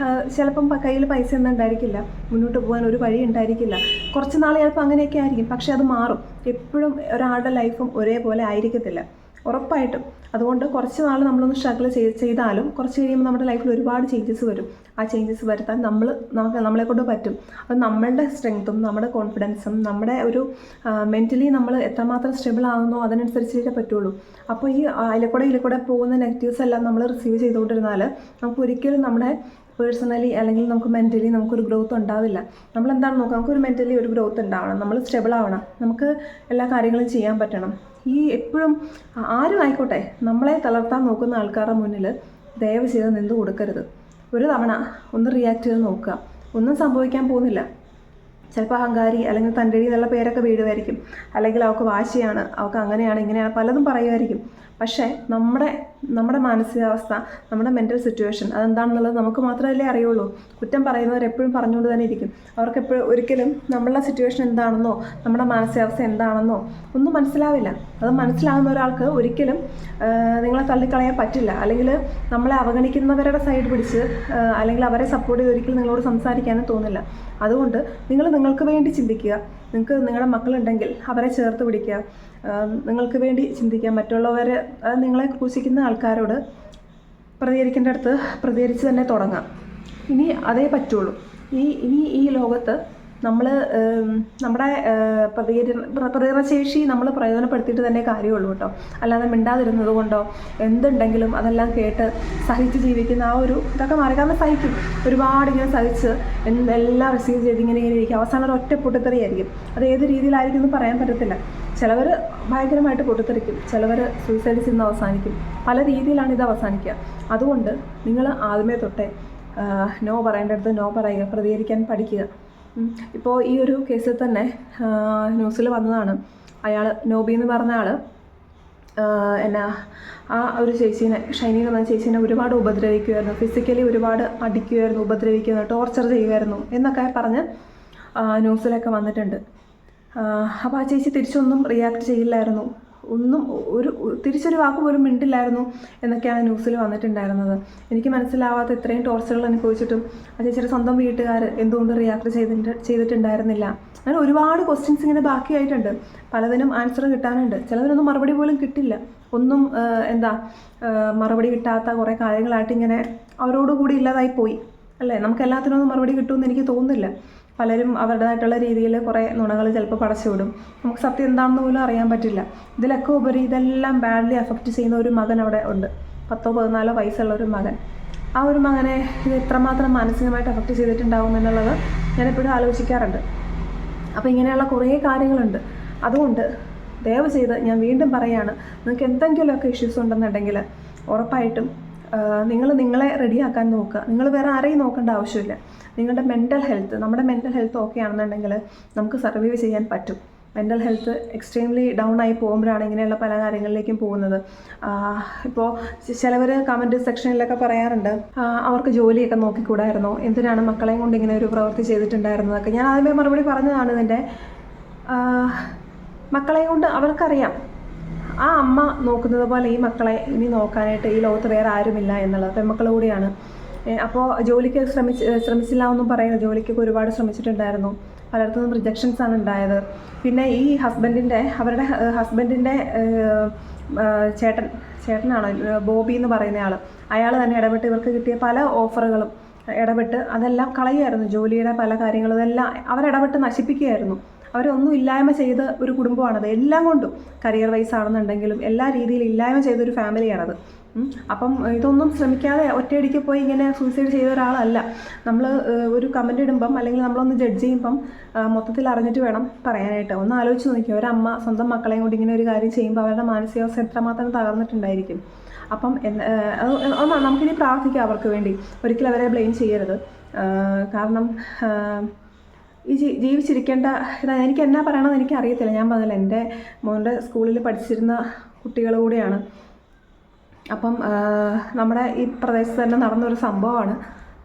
S1: ചിലപ്പം കയ്യിൽ പൈസ ഒന്നും ഉണ്ടായിരിക്കില്ല, മുന്നോട്ട് പോകാൻ ഒരു വഴി ഉണ്ടായിരിക്കില്ല, കുറച്ച് നാൾ ചിലപ്പോൾ അങ്ങനെയൊക്കെ ആയിരിക്കും. പക്ഷേ അത് മാറും. എപ്പോഴും ഒരാളുടെ ലൈഫും ഒരേപോലെ ആയിരിക്കത്തില്ല, ഉറപ്പായിട്ടും. അതുകൊണ്ട് കുറച്ച് നാൾ നമ്മളൊന്ന് സ്ട്രഗിൾ ചെയ്താലും കുറച്ച് കഴിയുമ്പോൾ നമ്മുടെ ലൈഫിൽ ഒരുപാട് ചേഞ്ചസ് വരും. ആ ചേഞ്ചസ് വരുത്താൻ നമ്മളെ കൊണ്ട് പറ്റും. അത് നമ്മളുടെ സ്ട്രെങ്ത്തും നമ്മുടെ കോൺഫിഡൻസും നമ്മുടെ ഒരു മെൻ്റലി നമ്മൾ എത്രമാത്രം സ്റ്റേബിൾ ആകുന്നോ അതിനനുസരിച്ചിട്ടേ പറ്റുള്ളൂ. അപ്പോൾ ഈ ഇതിൽക്കൂടെ പോകുന്ന നെഗറ്റീവ്സ് എല്ലാം നമ്മൾ റിസീവ് ചെയ്തുകൊണ്ടിരുന്നാൽ നമുക്ക് ഒരിക്കലും നമ്മുടെ പേഴ്സണലി അല്ലെങ്കിൽ നമുക്ക് മെൻ്റലി നമുക്കൊരു ഗ്രോത്ത് ഉണ്ടാവില്ല. നമ്മളെന്താണ് നോക്കുക, നമുക്കൊരു മെൻ്റലി ഒരു ഗ്രോത്ത് ഉണ്ടാവണം, നമ്മൾ സ്റ്റേബിൾ ആവണം, നമുക്ക് എല്ലാ കാര്യങ്ങളും ചെയ്യാൻ പറ്റണം. ഈ എപ്പോഴും ആരും ആയിക്കോട്ടെ നമ്മളെ തളർത്താൻ നോക്കുന്ന ആൾക്കാരുടെ മുന്നിൽ ദയവ് ചെയ്ത് നിന്ന് കൊടുക്കരുത്. ഒരു തവണ ഒന്ന് റിയാക്ട് ചെയ്ത് നോക്കുക, ഒന്നും സംഭവിക്കാൻ പോകുന്നില്ല. ചിലപ്പോൾ അഹങ്കാരി അല്ലെങ്കിൽ തൻ്റെടി എന്നുള്ള പേരൊക്കെ വീഴുമായിരിക്കും, അല്ലെങ്കിൽ അവൾക്ക് വാശിയാണ്, അവൾക്ക് അങ്ങനെയാണ് ഇങ്ങനെയാണ് പലതും പറയുമായിരിക്കും. പക്ഷേ നമ്മുടെ മാനസികാവസ്ഥ, നമ്മുടെ മെൻ്റൽ സിറ്റുവേഷൻ അതെന്താണെന്നുള്ളത് നമുക്ക് മാത്രമല്ലേ അറിയുള്ളൂ. കുറ്റം പറയുന്നവർ എപ്പോഴും പറഞ്ഞുകൊണ്ട് തന്നെ ഇരിക്കും. അവർക്ക് ഒരിക്കലും നമ്മളുടെ സിറ്റുവേഷൻ എന്താണെന്നോ നമ്മുടെ മാനസികാവസ്ഥ എന്താണെന്നോ ഒന്നും മനസ്സിലാവില്ല. അത് മനസ്സിലാകുന്ന ഒരാൾക്ക് ഒരിക്കലും നിങ്ങളെ തള്ളിക്കളയാൻ പറ്റില്ല. അല്ലെങ്കിൽ നമ്മളെ അവഗണിക്കുന്നവരുടെ സൈഡ് പിടിച്ച് അല്ലെങ്കിൽ അവരെ സപ്പോർട്ട് ചെയ്ത് ഒരിക്കലും നിങ്ങളോട് സംസാരിക്കാനും തോന്നില്ല. അതുകൊണ്ട് നിങ്ങൾക്ക് വേണ്ടി ചിന്തിക്കുക. നിങ്ങൾക്ക് നിങ്ങളുടെ മക്കളുണ്ടെങ്കിൽ അവരെ ചേർത്ത് പിടിക്കുക. നിങ്ങൾക്ക് വേണ്ടി ചിന്തിക്കുക. മറ്റുള്ളവർ നിങ്ങളെ ക്രൂശിക്കുന്ന ആൾക്കാരോട് പ്രതികരിക്കേണ്ടടുത്ത് പ്രതികരിച്ച് തന്നെ തുടങ്ങാം. ഇനി അതേ പറ്റുള്ളൂ. ഇനി ഈ ലോകത്ത് നമ്മൾ നമ്മുടെ പ്രതികരണശേഷി നമ്മൾ പ്രയോജനപ്പെടുത്തിയിട്ട് തന്നെ കാര്യമുള്ളൂ കേട്ടോ. അല്ലാതെ മിണ്ടാതിരുന്നത് കൊണ്ടോ എന്തുണ്ടെങ്കിലും അതെല്ലാം കേട്ട് സഹിച്ച് ജീവിക്കുന്ന ഇതൊക്കെ മാറി. കാരണം സഹിക്കും, ഒരുപാട് ഇങ്ങനെ സഹിച്ച് എല്ലാം റിസീവ് ചെയ്ത് ഇങ്ങനെ ഇരിക്കും. അവസാനം ഒരു ഒറ്റ പൊട്ടിത്തെറിയായിരിക്കും. അത് ഏത് രീതിയിലായിരിക്കും എന്ന് പറയാൻ പറ്റത്തില്ല. ചിലവർ ഭയങ്കരമായിട്ട് പൊട്ടിത്തെറിക്കും, ചിലവർ സൂയിസൈഡ് ചെയ്യുന്ന അവസാനിക്കും. പല രീതിയിലാണ് ഇത് അവസാനിക്കുക. അതുകൊണ്ട് നിങ്ങൾ ആദ്യമേ തൊട്ടേ നോ പറയേണ്ടടുത്ത് നോ പറയുക, പ്രതികരിക്കാൻ പഠിക്കുക. ഇപ്പോൾ ഈ ഒരു കേസിൽ തന്നെ ന്യൂസിൽ വന്നതാണ്. നോബി എന്ന് പറഞ്ഞ ആൾ ആ ഒരു ചേച്ചീനെ, ഷൈനി എന്ന് പറഞ്ഞ ചേച്ചീനെ ഒരുപാട് ഉപദ്രവിക്കുമായിരുന്നു, ഫിസിക്കലി ഒരുപാട് അടിക്കുമായിരുന്നു, ഉപദ്രവിക്കുമായിരുന്നു, ടോർച്ചർ ചെയ്യുമായിരുന്നു എന്നൊക്കെ പറഞ്ഞ് ന്യൂസിലൊക്കെ വന്നിട്ടുണ്ട്. അപ്പോൾ ആ ചേച്ചി തിരിച്ചൊന്നും റിയാക്ട് ചെയ്യില്ലായിരുന്നു. ഒന്നും തിരിച്ചൊരു വാക്ക് പോലും മിണ്ടില്ലായിരുന്നു എന്നൊക്കെയാണ് ന്യൂസിൽ വന്നിട്ടുണ്ടായിരുന്നത്. എനിക്ക് മനസ്സിലാവാത്ത ഇത്രയും ടോർച്ചറുകൾ അനുഭവിച്ചിട്ടും ആ ചേച്ചിയുടെ സ്വന്തം വീട്ടുകാർ എന്തുകൊണ്ട് റിയാക്ട് ചെയ്തിട്ടുണ്ടായിരുന്നില്ല. അങ്ങനെ ഒരുപാട് ക്വസ്റ്റ്യൻസ് ഇങ്ങനെ ബാക്കിയായിട്ടുണ്ട്. പലതിനും ആൻസർ കിട്ടാനുണ്ട്. ചിലതിനൊന്നും മറുപടി പോലും കിട്ടില്ല. ഒന്നും മറുപടി കിട്ടാത്ത കുറേ കാര്യങ്ങളായിട്ട് ഇങ്ങനെ അവരോടുകൂടി ഇല്ലാതായി പോയി അല്ലേ. നമുക്ക് എല്ലാത്തിനൊന്നും മറുപടി കിട്ടുമെന്ന് എനിക്ക് തോന്നുന്നില്ല. പലരും അവരുടേതായിട്ടുള്ള രീതിയിൽ കുറേ നുണകൾ ചിലപ്പോൾ പടച്ചു വിടും. നമുക്ക് സത്യം എന്താണെന്ന് പോലും അറിയാൻ പറ്റില്ല. ഇതിലൊക്കെ ഉപരി ഇതെല്ലാം ബാഡ്ലി അഫക്റ്റ് ചെയ്യുന്ന ഒരു മകൻ അവിടെ ഉണ്ട്. 10-14 വയസ്സുള്ള ഒരു മകൻ. ആ ഒരു മകനെ ഇത് എത്രമാത്രം മാനസികമായിട്ട് അഫക്റ്റ് ചെയ്തിട്ടുണ്ടാകും എന്നുള്ളത് ഞാനെപ്പോഴും ആലോചിക്കാറുണ്ട്. അപ്പോൾ ഇങ്ങനെയുള്ള കുറേ കാര്യങ്ങളുണ്ട്. അതുകൊണ്ട് ദയവ് ചെയ്ത് ഞാൻ വീണ്ടും പറയുകയാണ്, നിങ്ങൾക്ക് എന്തെങ്കിലുമൊക്കെ ഇഷ്യൂസ് ഉണ്ടെന്നുണ്ടെങ്കിൽ ഉറപ്പായിട്ടും നിങ്ങൾ നിങ്ങളെ റെഡിയാക്കാൻ നോക്കുക. നിങ്ങൾ വേറെ ആരെയും നോക്കേണ്ട ആവശ്യമില്ല. നിങ്ങളുടെ മെൻ്റൽ ഹെൽത്ത്, നമ്മുടെ മെൻ്റൽ ഹെൽത്ത് ഓക്കെ ആണെന്നുണ്ടെങ്കിൽ നമുക്ക് സർവൈവ് ചെയ്യാൻ പറ്റും. മെൻ്റൽ ഹെൽത്ത് എക്സ്ട്രീംലി ഡൗൺ ആയി പോകുമ്പോഴാണ് ഇങ്ങനെയുള്ള പല കാര്യങ്ങളിലേക്കും പോകുന്നത്. ഇപ്പോൾ ചിലവർ കമൻറ്റ് സെക്ഷനിലൊക്കെ പറയാറുണ്ട്, അവർക്ക് ജോലിയൊക്കെ നോക്കിക്കൂടായിരുന്നോ, എന്തിനാണ് മക്കളെയും കൊണ്ട് ഇങ്ങനെ ഒരു പ്രവൃത്തി ചെയ്തിട്ടുണ്ടായിരുന്നതൊക്കെ. ഞാൻ ആദ്യമേ മറുപടി പറഞ്ഞതാണ് ഇതിൻ്റെ. മക്കളെയും കൊണ്ട് അവർക്കറിയാം ആ അമ്മ നോക്കുന്നത് പോലെ ഈ മക്കളെ ഇനി നോക്കാനായിട്ട് ഈ ലോകത്ത് വേറെ ആരുമില്ല എന്നുള്ളത്. പെൺമക്കൾ കൂടിയാണ്. അപ്പോൾ ജോലിക്ക് ശ്രമിച്ചില്ല എന്നും പറയുന്നത്. ജോലിക്കൊക്കെ ഒരുപാട് ശ്രമിച്ചിട്ടുണ്ടായിരുന്നു. പലയിടത്തുനിന്നും റിജക്ഷൻസാണ് ഉണ്ടായത്. പിന്നെ ഈ അവരുടെ ഹസ്ബൻഡിൻ്റെ ചേട്ടനാണ് ബോബി എന്ന് പറയുന്ന ആൾ. അയാൾ തന്നെ ഇടപെട്ട് ഇവർക്ക് കിട്ടിയ പല ഓഫറുകളും ഇടപെട്ട് അതെല്ലാം കളയുമായിരുന്നു. ജോലിയുടെ പല കാര്യങ്ങളും ഇതെല്ലാം അവരിടപെട്ട് നശിപ്പിക്കുകയായിരുന്നു. അവരൊന്നും ഇല്ലായ്മ ചെയ്ത ഒരു കുടുംബമാണത്. എല്ലാം കൊണ്ടും കരിയർ വൈസ് ആണെന്നുണ്ടെങ്കിലും എല്ലാ രീതിയിലും ഇല്ലായ്മ ചെയ്തൊരു ഫാമിലിയാണത്. അപ്പം ഇതൊന്നും ശ്രമിക്കാതെ ഒറ്റയടിക്ക് പോയി ഇങ്ങനെ സൂയിസൈഡ് ചെയ്ത ഒരാളല്ല. നമ്മൾ ഒരു കമൻ്റ് ഇടുമ്പം അല്ലെങ്കിൽ നമ്മളൊന്ന് ജഡ്ജ് ചെയ്യുമ്പം മൊത്തത്തിൽ അറിഞ്ഞിട്ട് വേണം പറയാനായിട്ട്. ഒന്ന് ആലോചിച്ച് നോക്കിയോ, ഒരമ്മ സ്വന്തം മക്കളെയും കൊണ്ട് ഇങ്ങനെ ഒരു കാര്യം ചെയ്യുമ്പോൾ അവരുടെ മാനസികാവസ്ഥ എത്രമാത്രം തകർന്നിട്ടുണ്ടായിരിക്കും. അപ്പം നമുക്കിനി പ്രാർത്ഥിക്കാം അവർക്ക് വേണ്ടി. ഒരിക്കലും അവരെ ബ്ലെയിം ചെയ്യരുത്. കാരണം ഈ ജീവിച്ചിരിക്കേണ്ട എനിക്ക് എന്നാ പറയണമെന്ന് എനിക്ക് അറിയത്തില്ല. ഞാൻ പറഞ്ഞില്ല, എൻ്റെ മോൻ്റെ സ്കൂളിൽ പഠിച്ചിരുന്ന കുട്ടികൾ കൂടിയാണ്. അപ്പം നമ്മുടെ ഈ പ്രദേശത്ത് തന്നെ നടന്നൊരു സംഭവമാണ്.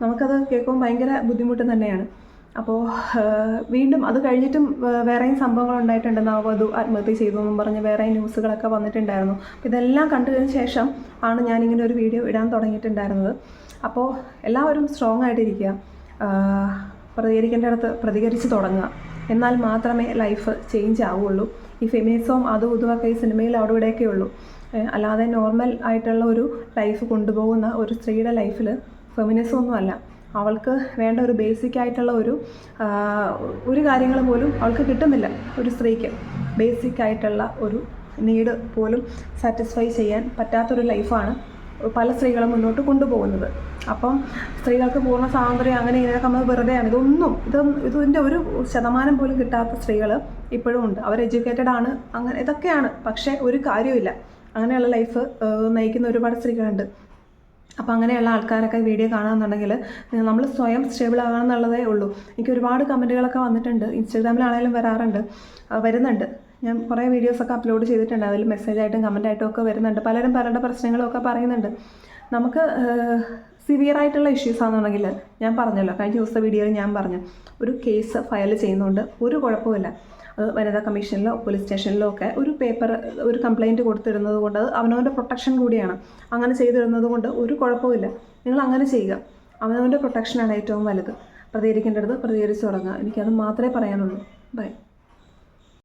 S1: നമുക്കത് കേൾക്കുമ്പോൾ ഭയങ്കര ബുദ്ധിമുട്ട് തന്നെയാണ്. അപ്പോൾ വീണ്ടും അത് കഴിഞ്ഞിട്ടും വേറെയും സംഭവങ്ങൾ ഉണ്ടായിട്ടുണ്ട്. നവവധു ആത്മഹത്യ ചെയ്തു എന്നും പറഞ്ഞ് വേറെ ന്യൂസുകളൊക്കെ വന്നിട്ടുണ്ടായിരുന്നു. അപ്പോൾ ഇതെല്ലാം കണ്ടതിന് ശേഷം ആണ് ഞാനിങ്ങനെ ഒരു വീഡിയോ ഇടാൻ തുടങ്ങിയിട്ടുണ്ടായിരുന്നത്. അപ്പോൾ എല്ലാവരും സ്ട്രോങ് ആയിട്ടിരിക്കുക. പ്രതികരിക്കേണ്ടടുത്ത് പ്രതികരിച്ച് തുടങ്ങുക. എന്നാൽ മാത്രമേ ലൈഫ് ചേഞ്ച് ആവുകയുള്ളൂ. ഈ ഫെമിനിസവും അതും ഇതുമൊക്കെ ഈ സിനിമയിൽ അവിടെ ഇവിടെയൊക്കെ ഉള്ളൂ. അല്ലാതെ നോർമൽ ആയിട്ടുള്ള ഒരു ലൈഫ് കൊണ്ടുപോകുന്ന ഒരു സ്ത്രീയുടെ ലൈഫിൽ ഫെമിനിസം ഒന്നുമല്ല. അവൾക്ക് വേണ്ട ഒരു ബേസിക് ആയിട്ടുള്ള ഒരു കാര്യങ്ങൾ പോലും അവൾക്ക് കിട്ടുന്നില്ല. ഒരു സ്ത്രീക്ക് ബേസിക് ആയിട്ടുള്ള ഒരു നീഡ് പോലും സാറ്റിസ്ഫൈ ചെയ്യാൻ പറ്റാത്തൊരു ലൈഫാണ് പല സ്ത്രീകളും മുന്നോട്ട് കൊണ്ടുപോകുന്നത്. അപ്പം സ്ത്രീകൾക്ക് പൂർണ്ണ സ്വാതന്ത്ര്യം അങ്ങനെ ഇങ്ങനെയൊക്കെ നമ്മൾ വെറുതെയാണ്. ഇതിൻ്റെ 1% പോലും കിട്ടാത്ത സ്ത്രീകൾ ഇപ്പോഴും ഉണ്ട്. അവർ എഡ്യൂക്കേറ്റഡ് ആണ്, അങ്ങനെ ഇതൊക്കെയാണ്. പക്ഷേ ഒരു കാര്യമില്ല. അങ്ങനെയുള്ള ലൈഫ് നയിക്കുന്ന ഒരുപാട് സ്ത്രീകളുണ്ട്. അപ്പോൾ അങ്ങനെയുള്ള ആൾക്കാരൊക്കെ വീഡിയോ കാണുകയെന്നുണ്ടെങ്കിൽ നമ്മൾ സ്വയം സ്റ്റേബിൾ ആകണം എന്നുള്ളതേ ഉള്ളൂ. എനിക്ക് ഒരുപാട് കമൻറ്റുകളൊക്കെ വന്നിട്ടുണ്ട്. ഇൻസ്റ്റാഗ്രാമിലാണെങ്കിലും വരുന്നുണ്ട്. ഞാൻ കുറേ വീഡിയോസൊക്കെ അപ്ലോഡ് ചെയ്തിട്ടുണ്ട്. അതിൽ മെസ്സേജായിട്ടും കമൻറ്റായിട്ടും ഒക്കെ വരുന്നുണ്ട്. പലരും പലരുടെ പ്രശ്നങ്ങളൊക്കെ പറയുന്നുണ്ട്. നമുക്ക് സിവിയറായിട്ടുള്ള ഇഷ്യൂസ് ആണെന്നുണ്ടെങ്കിൽ ഞാൻ പറഞ്ഞല്ലോ, കഴിഞ്ഞ ദിവസത്തെ വീഡിയോയിൽ ഞാൻ പറഞ്ഞു, ഒരു കേസ് ഫയൽ ചെയ്യുന്നതുകൊണ്ട് ഒരു കുഴപ്പമില്ല. അത് വനിതാ കമ്മീഷനിലോ പോലീസ് സ്റ്റേഷനിലോ ഒക്കെ ഒരു കംപ്ലയിൻറ്റ് കൊടുത്തിടുന്നത് കൊണ്ട് അത് അവനവൻ്റെ പ്രൊട്ടക്ഷൻ കൂടിയാണ്. അങ്ങനെ ചെയ്തിടുന്നത് കൊണ്ട് ഒരു കുഴപ്പമില്ല. നിങ്ങൾ അങ്ങനെ ചെയ്യുക. അവനവൻ്റെ പ്രൊട്ടക്ഷനാണ് ഏറ്റവും വലുത്. പ്രതികരിക്കേണ്ടത് പ്രതികരിച്ച് തുടങ്ങുക. എനിക്കത് മാത്രമേ പറയാനുള്ളൂ. ബൈ.